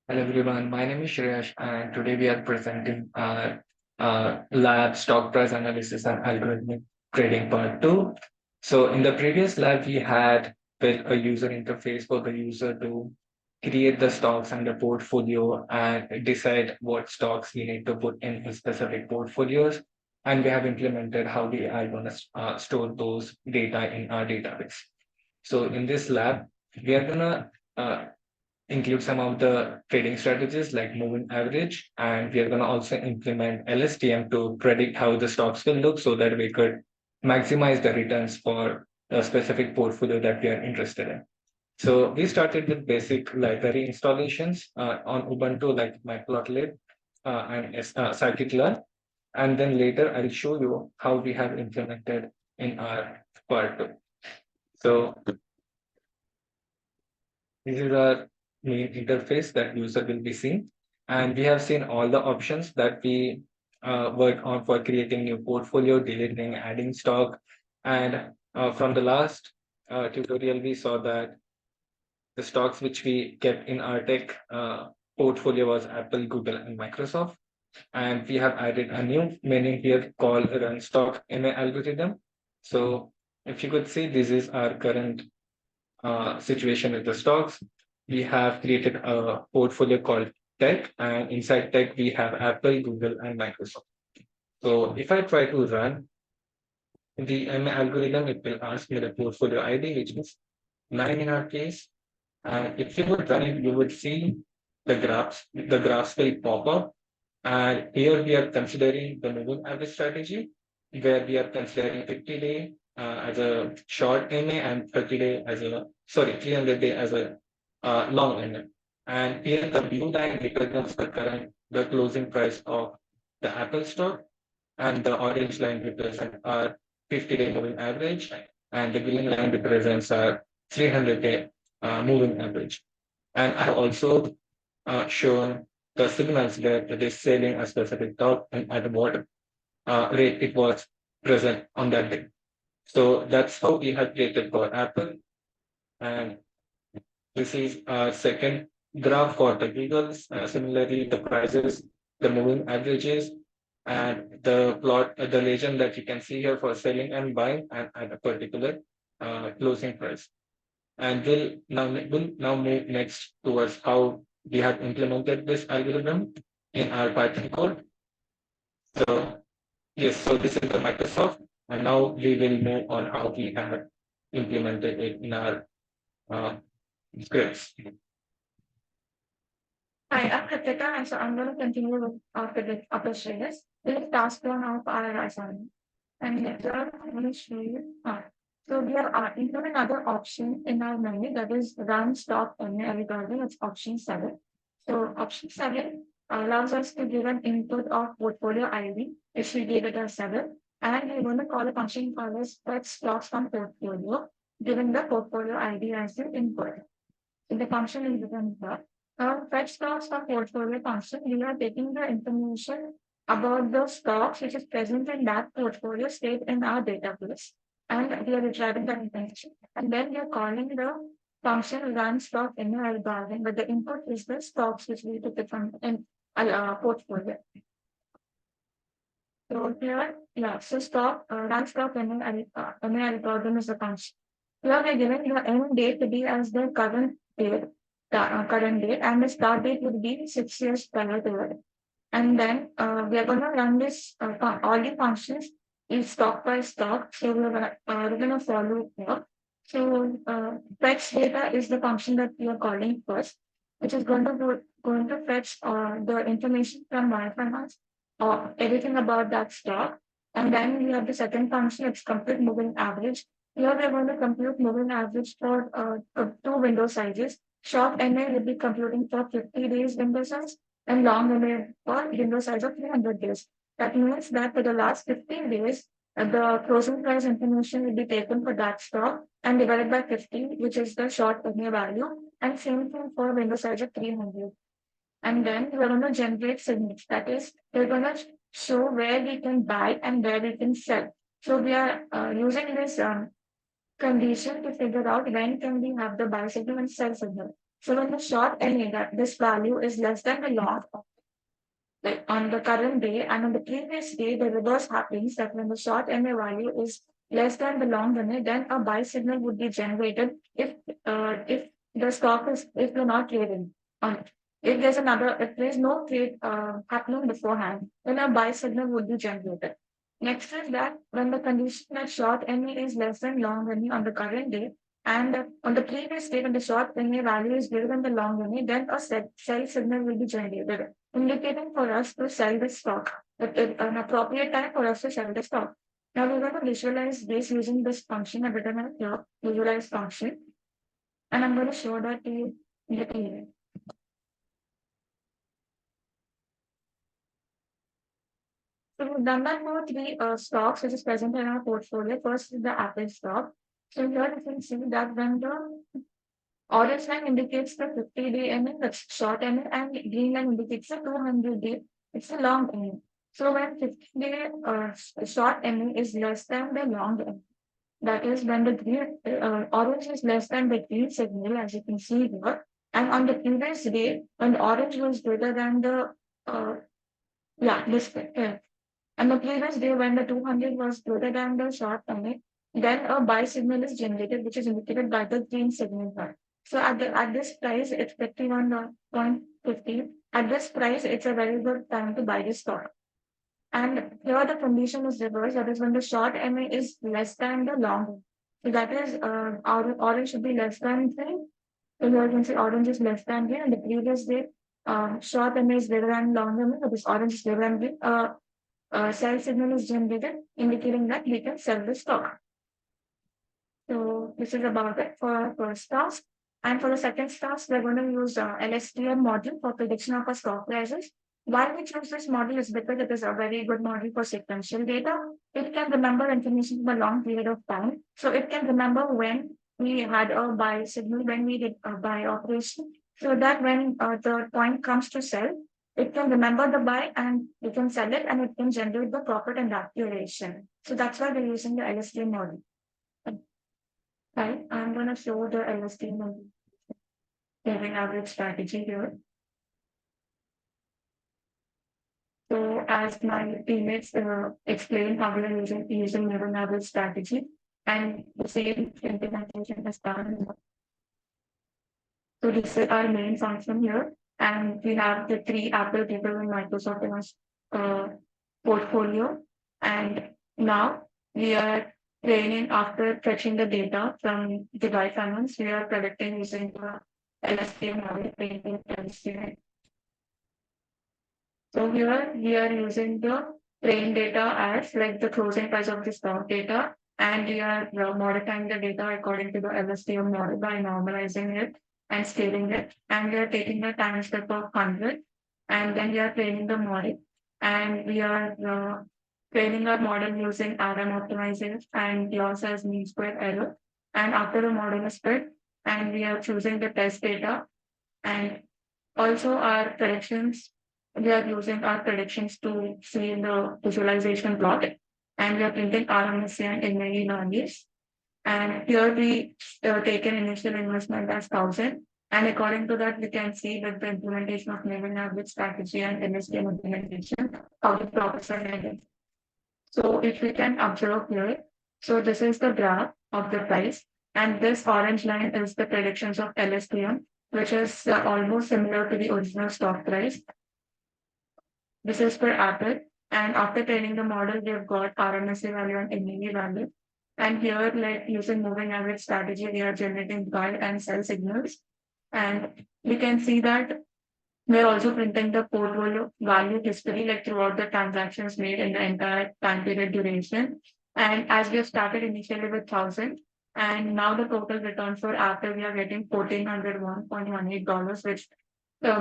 Hello everyone, my name is Shreyash and today we are presenting our lab stock price analysis and algorithmic trading part 2. So in the previous lab, we had built a user interface for the user to create the stocks and the portfolio and decide what stocks we need to put in his specific portfolios. And we have implemented how we are going to store those data in our database. So in this lab, we are going to include some of the trading strategies like moving average, and we are going to also implement LSTM to predict how the stocks will look so that we could maximize the returns for a specific portfolio that we are interested in. So we started with basic library installations on Ubuntu like Matplotlib and scikit-learn, and then later I'll show you how we have implemented in our part two. So this is our main interface that user will be seeing. And we have seen all the options that we work on for creating new portfolio, deleting, adding stock. And from the last tutorial, we saw that the stocks which we kept in our tech portfolio was Apple, Google, and Microsoft. And we have added a new menu here called Run Stock MA algorithm. So if you could see, this is our current situation with the stocks. We have created a portfolio called Tech, and inside Tech, we have Apple, Google, and Microsoft. So if I try to run the MA algorithm, it will ask me the portfolio ID, which is 9 in our case. And if you would run it, you would see the graphs. The graphs will pop up. And here we are considering the moving average strategy, where we are considering 50-day as a short MA and 30-day as a, sorry, 300-day as a long MA. And here the blue line represents the closing price of the Apple stock, and the orange line represents our 50-day moving average, and the green line represents our 300-day moving average. And I have also shown the signals where it is selling a specific stock and at what rate it was present on that day. So that's how we have created for Apple. And this is our second graph for the Googles. Similarly, the prices, the moving averages, and the plot, the legend that you can see here for selling and buying and at a particular closing price. And we'll now move next towards how we have implemented this algorithm in our Python code. So yes, so this is the Microsoft, and now we will move on how we have implemented it in our uh, scripts. Hi, I'm Kritika, and so I'm going to continue with the upper shaders. This is task one of our assignment. And here I'm going to show you. So we are including another option in our menu that is run stop menu algorithm. It's option 7. So option 7 allows us to give an input of portfolio ID, which we gave it as 7. And we're going to call a function called as fetch stocks from portfolio, given the portfolio ID as the input. So the function is given here. Fetch stocks from portfolio function, we are taking the information about the stocks which is present in that portfolio state in our database, and we are retrieving that information. And then we are calling the function run stock in the algorithm, but the input is the stocks which we took it from in portfolio. So here, yeah, so run stock in the algorithm is the function. Here we are given the end date to be as the current date, and the start date would be 6 years prior to it. And then we are going to run this all the functions is stock by stock. So we're going to follow here. So fetch data is the function that we are calling first, which is going to fetch the information from Wi-Fi or everything about that stock. And then we have the second function, it's compute moving average. Here we're going to compute moving average for two window sizes. Short MA will be computing for 50 days window size and long MA for window size of 300 days. That means that for the last 15 days, the closing price information will be taken for that stock and divided by 50, which is the short MA value, and same thing for window size of 300. And then we're going to generate signals. That is, we're going to show where we can buy and where we can sell. So we are using this condition to figure out when can we have the buy signal and sell signal. So when the short MA, that this value is less than the long, like on the current day, and on the previous day, the reverse happens that when the short MA value is less than the long MA, then a buy signal would be generated if the stock is if you're not trading on it. If there's no trade happening beforehand, then a buy signal would be generated. Next is that when the condition that short MA is less than long MA on the current day, and on the previous day when the short MA value is greater than the long MA, then a sell signal will be generated indicating for us to sell the stock at an appropriate time for us to sell the stock. Now we're going to visualize this using this function. I've written it here, visualize function, and I'm going to show that to you in the email. So we've done that for three stocks which is present in our portfolio. First is the Apple stock. So here you can see that when the orange line indicates the 50-day MA, that's short MA, and green line indicates the 200-day, it's a long MA. So when 50-day short MA is less than the long MA, that is when the green orange is less than the green signal, as you can see here. And on the previous day, when the orange was greater than the this and the previous day when the 200 was greater than the short MA, then a buy signal is generated, which is indicated by the green signal bar. So at this price, it's 51.50. At this price, it's a very good time to buy this stock. And here the condition is reversed. That is when the short MA is less than the long. So that is orange should be less than 3. So here you can see orange is less than 3. And the previous day, short MA is greater than long MA. So this orange is greater than 3. Sell signal is generated, indicating that we can sell the stock. So this is about it for our first task. And for the second task, we're going to use LSTM model for prediction of our stock prices. Why we choose this model is because it is a very good model for sequential data. It can remember information from a long period of time. So it can remember when we had a buy signal, when we did a buy operation, so that when the point comes to sell, it can remember the buy and it can sell it and it can generate the profit and that duration. So that's why we're using the LSTM model. Right, I'm going to show the LSTM moving average strategy here. So as my teammates explained how we are using moving average strategy, and the same implementation is done. So this is our main function here, and we have the three Apple, Google, and Microsoft in our portfolio. And now we are training after fetching the data from device finance. We are predicting using the LSTM model, training LSTM. So here we are using the train data as like the closing price of the stock data, and we are modifying the data according to the LSTM model by normalizing it and scaling it. And we are taking the time step of 100, and then we are training the model, and we are training our model using RM optimizers and loss as mean square error. And after the model is fit, and we are choosing the test data and also our predictions. We are using our predictions to see in the visualization plot, and we are printing RMSA and MAE values. And here we take an initial investment as 1,000. And according to that, we can see that the implementation of moving average strategy and LSTM implementation, how the profits are made. So if we can observe here, so this is the graph of the price, and this orange line is the predictions of LSTM, which is almost similar to the original stock price. This is for Apple, and after training the model, we have got RMSA value and MAE value. And here, like using moving average strategy, we are generating buy and sell signals. And we can see that we're also printing the portfolio value history, like throughout the transactions made in the entire time period duration. And as we have started initially with 1,000, and now the total return for after we are getting $1,401.18, which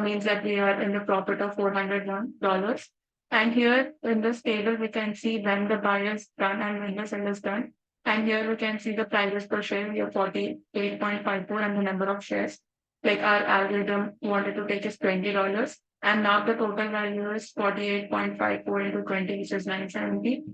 means that we are in the profit of $401. And here in this table, we can see when the buy is done and when the sell is done. And here we can see the prices per share. We have 48.54 and the number of shares. Like our algorithm wanted to take is $20. And now the total value is 48.54 into 20, which is 970.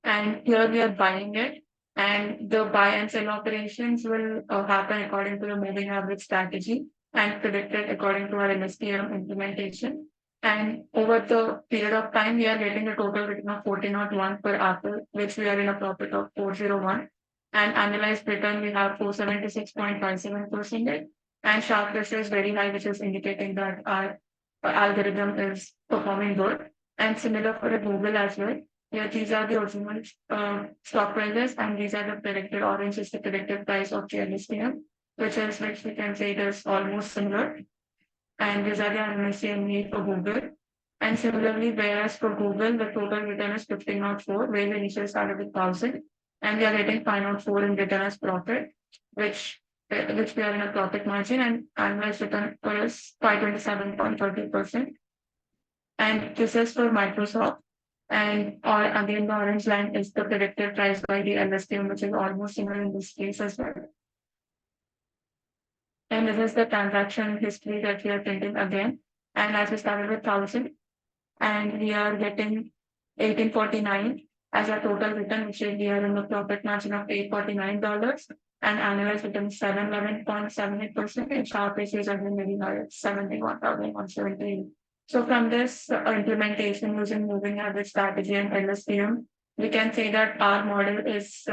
And here we are buying it. And the buy and sell operations will happen according to the moving average strategy. and predicted according to our LSTM implementation. And over the period of time, we are getting a total return of 14.1 per Apple, which we are in a profit of 401. And annualized return, we have 476.57%. And sharp ratio is very high, which is indicating that our algorithm is performing good. And similar for the Google as well. Yeah, these are the original stock prices, and these are the predicted. Orange is the predicted price of the LSTM, which we can say it is almost similar. And these are the analysis made for Google. And similarly, whereas for Google, the total return is 15.4, where we initially started with 1,000, and we are getting 5.4 in return as profit, which which we are in a profit margin, and annualized return is 527.30%. And this is for Microsoft. And or again, the orange line is the predicted price by the LSTM, which is almost similar in this case as well. And this is the transaction history that we are printing again. And as we started with 1,000, and we are getting 1849 as our total return, which is we are in the profit margin of $849, and annualized return 711.78%, and sharp ratio is again very high at 71,117. So from this implementation using moving average strategy and LSTM, we can say that our model is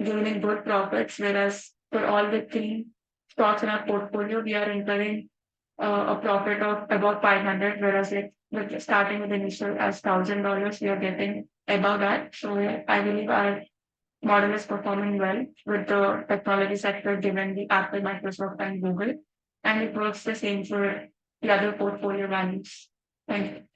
gaining good profits, whereas for all the three stocks in our portfolio, we are incurring a profit of about 500, whereas with starting with initial as $1,000, we are getting above that. So I believe our model is performing well with the technology sector, given the Apple, Microsoft, and Google, and it works the same for the other portfolio values. Thank you.